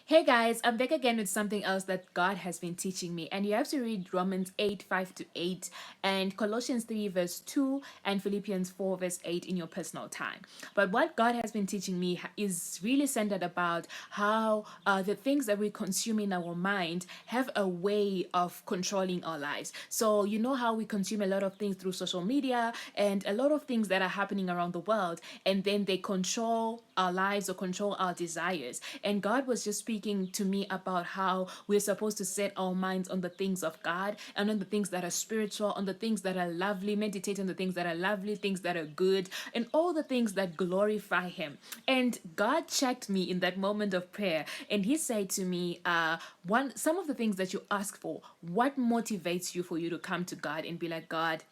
Hey guys, I'm back again with something else that God has been teaching me. And you have to read Romans 8 5 to 8, and Colossians 3, verse 2, and Philippians 4, verse 8 in your personal time. But what God has been teaching me is really centered about how the things that we consume in our mind have a way of controlling our lives. So, you know how we consume a lot of things through social media and a lot of things that are happening around the world, and then they control our lives or control our desires. And God was just speaking to me about how we're supposed to set our minds on the things of God and on the things that are spiritual, on the things that are lovely, meditate on the things that are lovely, things that are good, and all the things that glorify Him. And God checked me in that moment of prayer, and He said to me, some of the things that you ask for, what motivates you for you to come to God and be like, God,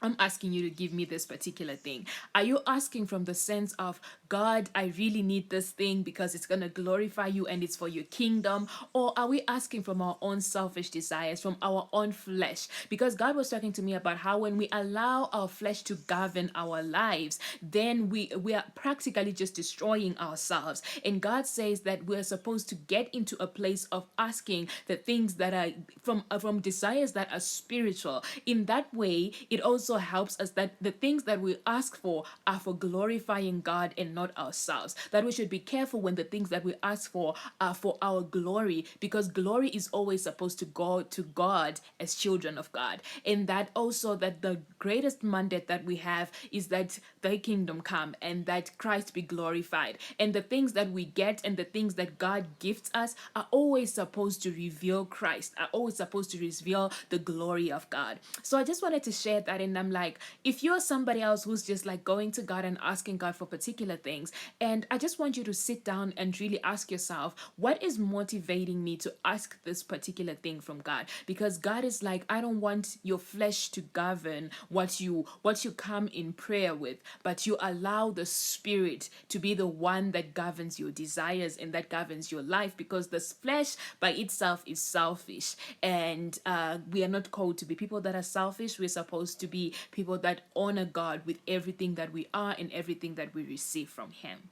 I'm asking you to give me this particular thing. Are you asking from the sense of, God, I really need this thing because it's going to glorify you and it's for your kingdom? Or are we asking from our own selfish desires, from our own flesh? Because God was talking to me about how when we allow our flesh to govern our lives, then we are practically just destroying ourselves. And God says that we're supposed to get into a place of asking the things that are from desires that are spiritual. In that way, it also helps us that the things that we ask for are for glorifying God and not ourselves. That we should be careful when the things that we ask for are for our glory, because glory is always supposed to go to God as children of God. And that also, that the greatest mandate that we have is that thy kingdom come and that Christ be glorified. And the things that we get and the things that God gifts us are always supposed to reveal Christ, are always supposed to reveal the glory of God. So I just wanted to share that. And I'm like, if you're somebody else who's just like going to God and asking God for particular things, and I just want you to sit down and really ask yourself, what is motivating me to ask this particular thing from God? Because God is like, I don't want your flesh to govern what you come in prayer with, but you allow the Spirit to be the one that governs your desires and that governs your life, because this flesh by itself is selfish. And we are not called to be people that are selfish. We're supposed to be people that honor God with everything that we are and everything that we receive from Him.